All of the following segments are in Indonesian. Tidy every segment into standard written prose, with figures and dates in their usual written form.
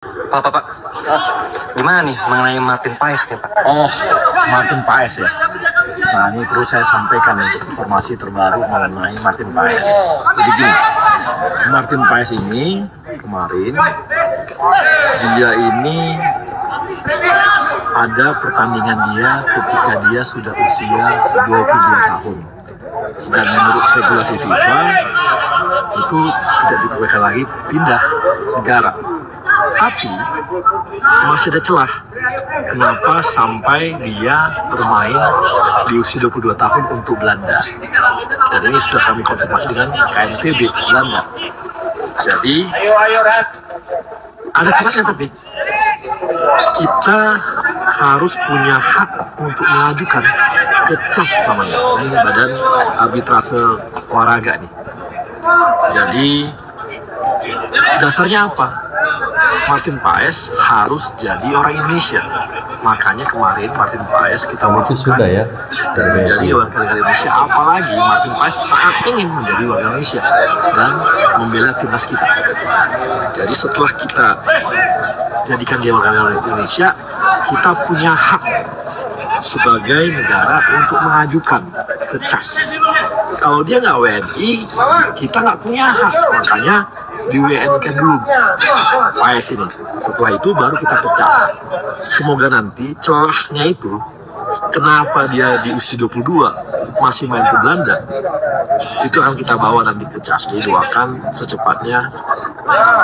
Pak, gimana nih mengenai Martin Paes nih Pak? Oh, Martin Paes ya. Nah, ini perlu saya sampaikan untuk informasi terbaru mengenai Martin Paes. Jadi gini, Martin Paes ini kemarin dia ini ada pertandingan dia ketika dia sudah usia 22 tahun. Dan menurut regulasi FIFA itu tidak dibolehkan lagi pindah negara. Tapi masih ada celah. Kenapa sampai dia bermain di usia 22 tahun untuk Belanda? Dan ini sudah kami konfirmasi dengan KNVB Belanda. Jadi ada syaratnya, tapi kita harus punya hak untuk mengajukan ke CAS namanya. Ini Badan Arbitrase Olahraga nih. Jadi dasarnya apa? Martin Paes harus jadi orang Indonesia. Makanya kemarin Martin Paes kita sudah ya dan menjadi warga negara Indonesia. Apalagi Martin Paes sangat ingin menjadi warga Indonesia dan membela timnas kita. Jadi setelah kita jadikan dia warga negara Indonesia, kita punya hak sebagai negara untuk mengajukan ke CAS. Kalau dia nggak WNI, kita nggak punya hak. Makanya di WN-kan dulu Paes ini. Setelah itu baru kita ke CAS. Semoga nanti celahnya itu, kenapa dia di usia 22 masih main ke Belanda, itu akan kita bawa nanti ke CAS. Jadi doakan secepatnya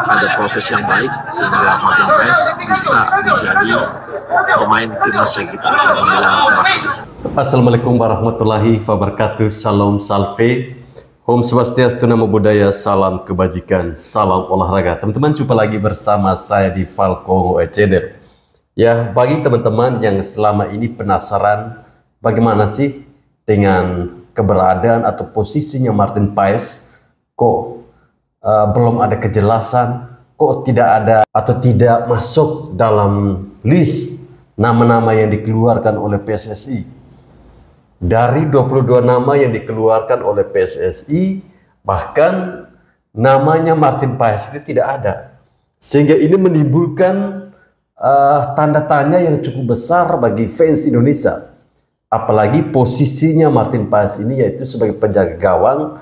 ada proses yang baik sehingga Martin Paes bisa menjadi pemain timnas kita. Assalamualaikum warahmatullahi wabarakatuh. Salam salve. Om Swastiastu, Namo Buddhaya, salam kebajikan, salam olahraga. Teman-teman, jumpa lagi bersama saya di Falcon Eceder. Ya, bagi teman-teman yang selama ini penasaran bagaimana sih dengan keberadaan atau posisinya Martin Paes, kok belum ada kejelasan, kok tidak ada atau tidak masuk dalam list nama-nama yang dikeluarkan oleh PSSI. Dari 22 nama yang dikeluarkan oleh PSSI, bahkan namanya Martin Paes itu tidak ada. Sehingga ini menimbulkan tanda tanya yang cukup besar bagi fans Indonesia. Apalagi posisinya Martin Paes ini yaitu sebagai penjaga gawang,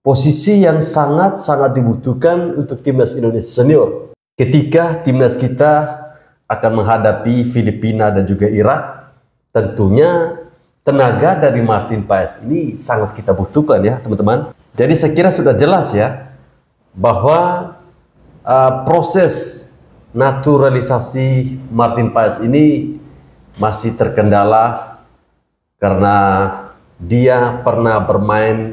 posisi yang sangat-sangat dibutuhkan untuk timnas Indonesia senior. Ketika timnas kita akan menghadapi Filipina dan juga Irak, tentunya tenaga dari Martin Paes ini sangat kita butuhkan ya teman-teman. Jadi saya kira sudah jelas ya bahwa proses naturalisasi Martin Paes ini masih terkendala karena dia pernah bermain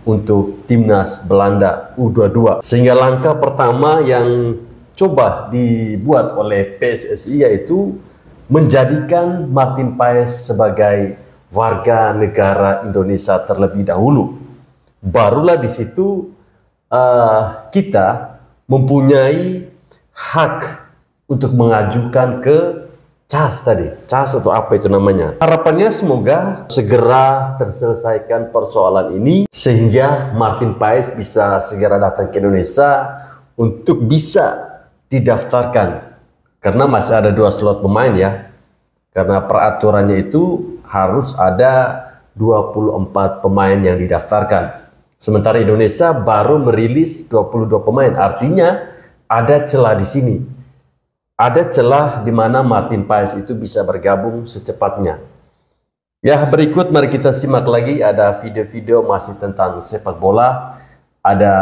untuk timnas Belanda U22. Sehingga langkah pertama yang coba dibuat oleh PSSI yaitu menjadikan Martin Paes sebagai warga negara Indonesia terlebih dahulu. Barulah di situ kita mempunyai hak untuk mengajukan ke CAS tadi. CAS atau apa itu namanya. Harapannya semoga segera terselesaikan persoalan ini sehingga Martin Paes bisa segera datang ke Indonesia untuk bisa didaftarkan. Karena masih ada 2 slot pemain ya. Karena peraturannya itu harus ada 24 pemain yang didaftarkan. Sementara Indonesia baru merilis 22 pemain. Artinya ada celah di sini. Ada celah di mana Martin Paes itu bisa bergabung secepatnya. Ya, berikut mari kita simak lagi ada video-video masih tentang sepak bola. Ada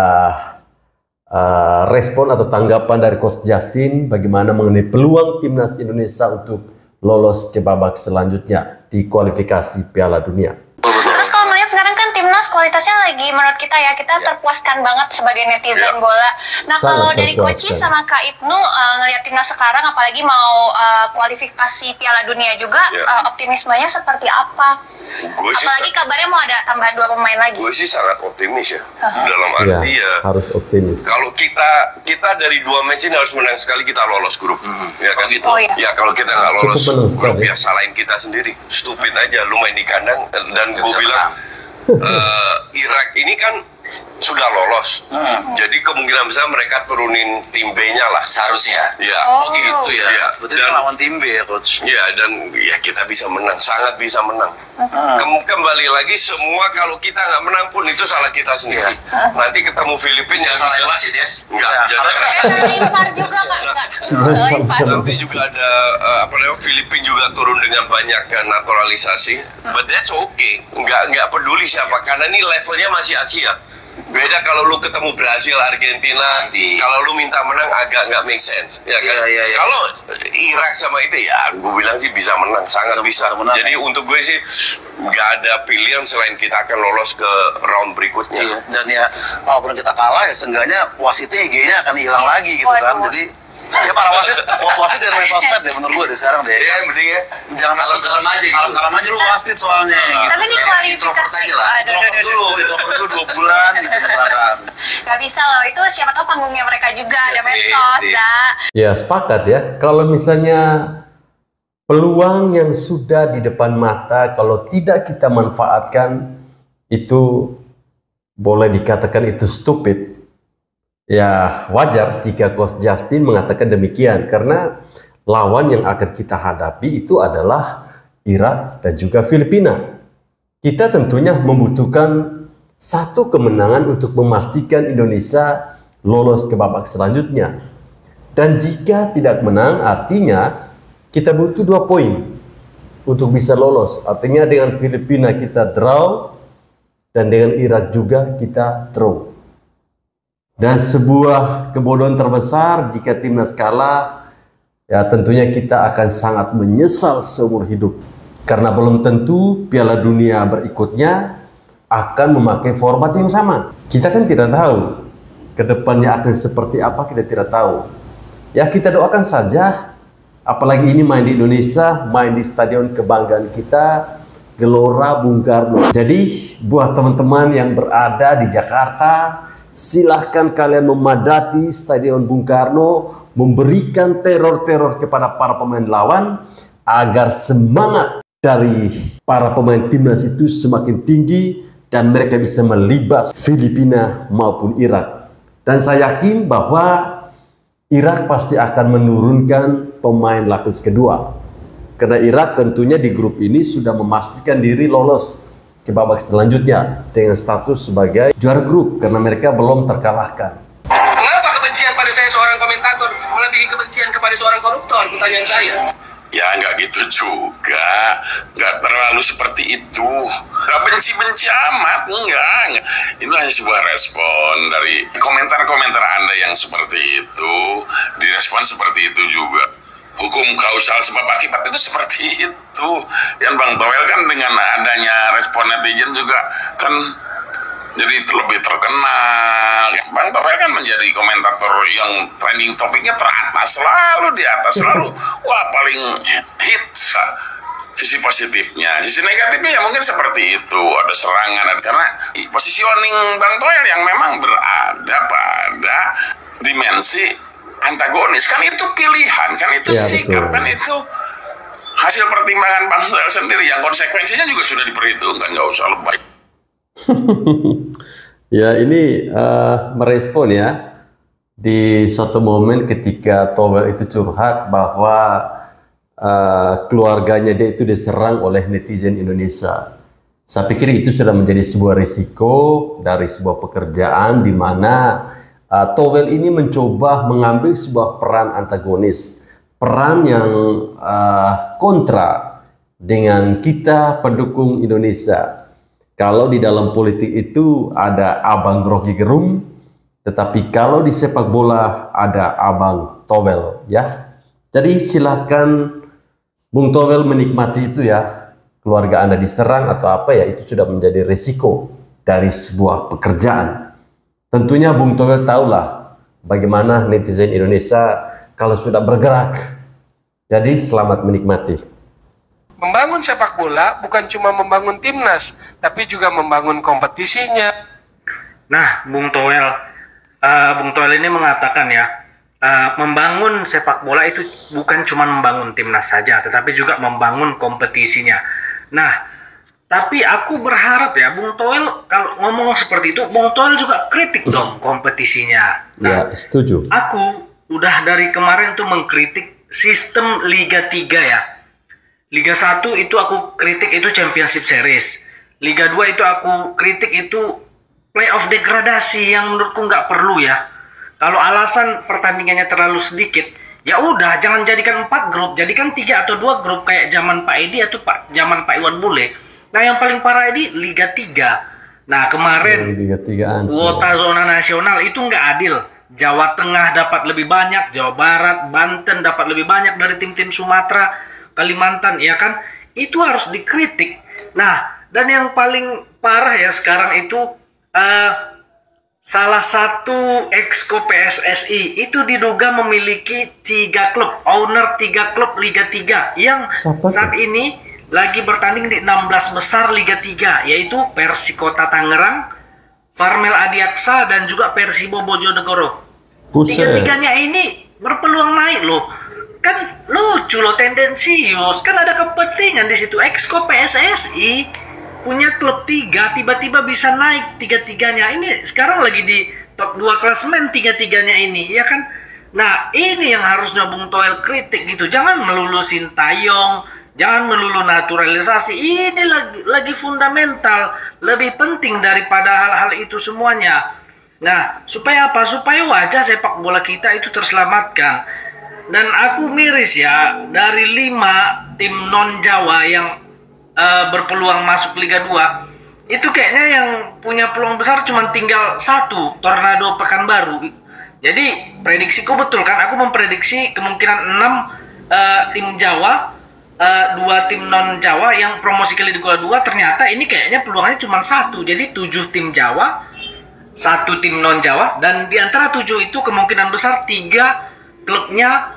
respon atau tanggapan dari Coach Justin bagaimana mengenai peluang timnas Indonesia untuk lolos ke babak selanjutnya di kualifikasi Piala Dunia. Terus kalau melihat sekarang kan timnas kualitasnya lagi menurut kita ya, kita terpuaskan banget sebagai netizen bola. Nah, kalau dari Coach sama Kak Ibnu ngelihat timnas sekarang apalagi mau kualifikasi Piala Dunia juga, optimismenya seperti apa? Apalagi kabarnya mau ada tambahan 2 pemain lagi. Gue sih sangat optimis ya. Dalam arti ya harus optimis. Kalau kita dari 2 match ini harus menang sekali kita lolos grup. Ya kan gitu. Ya kalau kita nggak lolos grup ya salahin kita sendiri. Stupid aja lu main di kandang dan gue bilang Irak ini kan sudah lolos. Jadi kemungkinan besar mereka turunin tim B-nya lah seharusnya. Ya. Oh gitu ya. Ya. Berarti lawan tim B ya coach. Ya, dan ya kita bisa menang, sangat bisa menang. Kembali lagi semua kalau kita nggak menang pun itu salah kita sendiri. Nanti ketemu Filipina jangan salah wasit ya. Enggak. Salah impar juga Kak. Salah impar. Nanti juga ada Filipina juga turun dengan banyak naturalisasi. But that's okay. Nggak peduli siapa karena ini levelnya masih Asia. Beda kalau lu ketemu Brasil, Argentina, kalau lu minta menang agak nggak make sense, ya kan? Iya. Kalau Irak sama itu ya, gue bilang sih bisa menang, sangat bisa. Jadi untuk gue sih nggak ada pilihan selain kita akan lolos ke round berikutnya. Iya. Dan ya, walaupun kita kalah ya seenggaknya wasitnya IG-nya akan hilang lagi gitu kan. Jadi ya para wasit dan main sosmed deh menurut gue deh sekarang deh. Iya, mending ya. Jangan kalem-kalem aja. Kalem-kalem aja lu wasit soalnya. Tapi ini kualifikasi. Dulu 2 bulan gitu misalkan. Gak bisa loh, itu siapa tahu panggungnya mereka juga ada medsos, Ya sepakat ya. Kalau misalnya peluang yang sudah di depan mata kalau tidak kita manfaatkan itu boleh dikatakan itu stupid. Ya wajar jika Coach Justin mengatakan demikian karena lawan yang akan kita hadapi itu adalah Irak dan juga Filipina. Kita tentunya membutuhkan satu kemenangan untuk memastikan Indonesia lolos ke babak selanjutnya. Dan jika tidak menang artinya kita butuh 2 poin untuk bisa lolos. Artinya dengan Filipina kita draw dan dengan Irak juga kita draw. Dan sebuah kebodohan terbesar jika timnas kalah, ya tentunya kita akan sangat menyesal seumur hidup. Karena belum tentu Piala Dunia berikutnya akan memakai format yang sama. Kita kan tidak tahu kedepannya akan seperti apa, kita tidak tahu. Ya kita doakan saja, apalagi ini main di Indonesia, main di stadion kebanggaan kita, Gelora Bung Karno. Jadi buat teman-teman yang berada di Jakarta, silahkan kalian memadati Stadion Bung Karno, memberikan teror-teror kepada para pemain lawan agar semangat dari para pemain timnas itu semakin tinggi dan mereka bisa melibas Filipina maupun Irak. Dan saya yakin bahwa Irak pasti akan menurunkan pemain lapis kedua. Karena Irak tentunya di grup ini sudah memastikan diri lolos ke babak selanjutnya dengan status sebagai juara grup karena mereka belum terkalahkan. Kenapa kebencian pada saya seorang komentator melebihi kebencian kepada seorang koruptor? Pertanyaan saya. Ya nggak gitu juga, nggak terlalu seperti itu. Nggak benci-benci amat, enggak. Ini hanya sebuah respon dari komentar-komentar Anda yang seperti itu, direspon seperti itu juga. Hukum kausal sebab akibat itu seperti itu. Yang Bang Toel kan dengan adanya respon netizen juga kan jadi lebih terkenal. Bang Toel kan menjadi komentator yang trending topiknya teratas, selalu di atas, selalu wah paling hits. Sisi positifnya, sisi negatifnya ya mungkin seperti itu, ada serangan, karena positioning Bang Toel yang memang berada pada dimensi antagonis, kan itu pilihan, kan itu ya, sikap, betul. kan itu hasil pertimbangan Bang Toel sendiri yang konsekuensinya juga sudah diperhitungkan, nggak usah lebay. Ya ini merespon ya di suatu momen ketika Toel itu curhat bahwa keluarganya dia itu diserang oleh netizen Indonesia. Saya pikir itu sudah menjadi sebuah risiko dari sebuah pekerjaan di mana Toel ini mencoba mengambil sebuah peran antagonis, peran yang kontra dengan kita pendukung Indonesia. Kalau di dalam politik itu ada Abang Rocky Gerung, tetapi kalau di sepak bola ada Abang Toel ya. Jadi silahkan Bung Toel menikmati itu ya. Keluarga Anda diserang atau apa ya, itu sudah menjadi risiko dari sebuah pekerjaan. Tentunya Bung Toel tahulah bagaimana netizen Indonesia kalau sudah bergerak. Jadi selamat menikmati. Membangun sepak bola bukan cuma membangun timnas, tapi juga membangun kompetisinya. Nah, Bung Toel ini mengatakan ya, membangun sepak bola itu bukan cuma membangun timnas saja, tetapi juga membangun kompetisinya. Nah, Tapi aku berharap ya Bung Toel kalau ngomong seperti itu, Bung Toel juga kritik dong kompetisinya. Ya, setuju. Aku udah dari kemarin tuh mengkritik sistem Liga 3 ya. Liga 1 itu aku kritik itu Championship Series. Liga 2 itu aku kritik itu playoff degradasi yang menurutku nggak perlu ya. Kalau alasan pertandingannya terlalu sedikit, ya udah jangan jadikan 4 grup, jadikan 3 atau 2 grup kayak zaman Pak Edi atau zaman Pak Iwan Bule. Nah yang paling parah ini Liga 3. Nah kemarin Liga 3 kuota zona nasional itu nggak adil. Jawa Tengah dapat lebih banyak, Jawa Barat, Banten dapat lebih banyak dari tim-tim Sumatera, Kalimantan, ya kan? Itu harus dikritik. Nah, dan yang paling parah ya sekarang itu salah satu exco PSSI itu diduga memiliki 3 klub, owner 3 klub Liga 3 yang saat ini lagi bertanding di 16 besar Liga 3, yaitu Persikota Tangerang, Farmel Adiaksa, dan juga Persibo Bojonegoro. Tiga-tiganya ini berpeluang naik loh. Kan lucu loh, tendensius. Kan ada kepentingan di situ. Exco PSSI punya klub 3, tiba-tiba bisa naik tiga-tiganya. Ini sekarang lagi di top 2 klasemen tiga-tiganya ini, ya kan? Nah, ini yang harusnya Bung Toel kritik gitu. Jangan melulu Sintayong, jangan melulu naturalisasi. Ini lagi fundamental, lebih penting daripada hal-hal itu semuanya. Nah, supaya apa? Supaya wajah sepak bola kita itu terselamatkan. Dan aku miris ya, dari 5 tim non-Jawa yang berpeluang masuk Liga 2, itu kayaknya yang punya peluang besar cuma tinggal 1, Tornado Pekanbaru. Jadi prediksiku betul kan? Aku memprediksi kemungkinan 6 tim Jawa, 2 tim non-Jawa yang promosi ke Liga 2. Ternyata ini kayaknya peluangnya cuma 1. Jadi 7 tim Jawa, 1 tim non-Jawa, dan di antara 7 itu kemungkinan besar 3 klubnya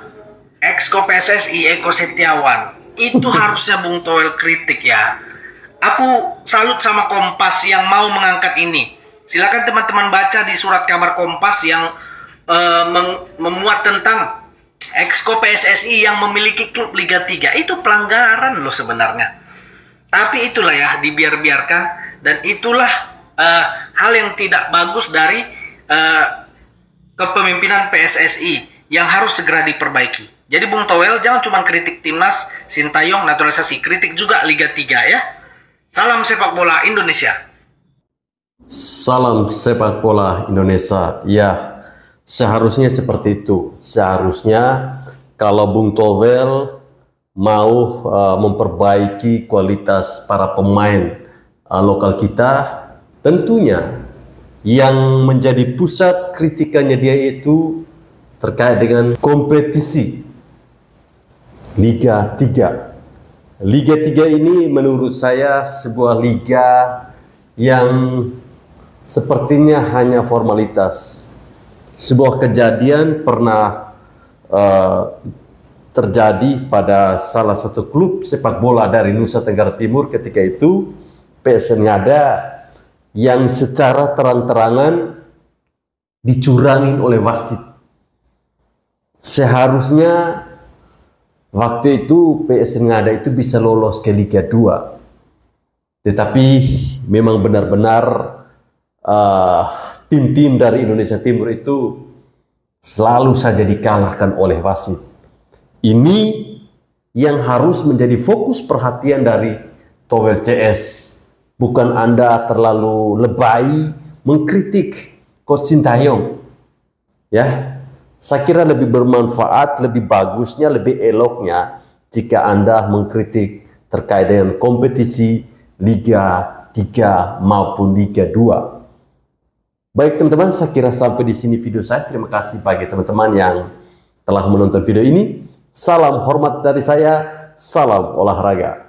exco PSSI Eko Setiawan. Itu harusnya Bung Toel kritik ya. Aku salut sama Kompas yang mau mengangkat ini. Silakan teman-teman baca di surat kabar Kompas yang memuat tentang exco PSSI yang memiliki klub Liga 3. Itu pelanggaran loh sebenarnya. Tapi itulah ya, dibiarkan, dan itulah hal yang tidak bagus dari kepemimpinan PSSI yang harus segera diperbaiki. Jadi Bung Toel jangan cuma kritik timnas, Sintayong, naturalisasi, kritik juga Liga 3 ya. Salam sepak bola Indonesia. Salam sepak bola Indonesia. Ya, seharusnya seperti itu. Seharusnya kalau Bung Toel mau memperbaiki kualitas para pemain lokal kita, tentunya yang menjadi pusat kritikannya dia itu terkait dengan kompetisi Liga 3. Liga 3 ini menurut saya sebuah liga yang sepertinya hanya formalitas. Sebuah kejadian pernah terjadi pada salah satu klub sepak bola dari Nusa Tenggara Timur ketika itu, PSN Ngada, yang secara terang-terangan dicurangin oleh wasit. Seharusnya waktu itu PSN Ngada itu bisa lolos ke Liga 2. Tetapi memang benar-benar tim-tim dari Indonesia Timur itu selalu saja dikalahkan oleh wasit. Ini yang harus menjadi fokus perhatian dari Toel CS. Bukan Anda terlalu lebay mengkritik Coach Sintayong. Ya, saya kira lebih bermanfaat, lebih bagusnya, lebih eloknya jika Anda mengkritik terkait dengan kompetisi Liga 3 maupun Liga 2. Baik teman-teman, saya kira sampai di sini video saya. Terima kasih bagi teman-teman yang telah menonton video ini. Salam hormat dari saya, salam olahraga.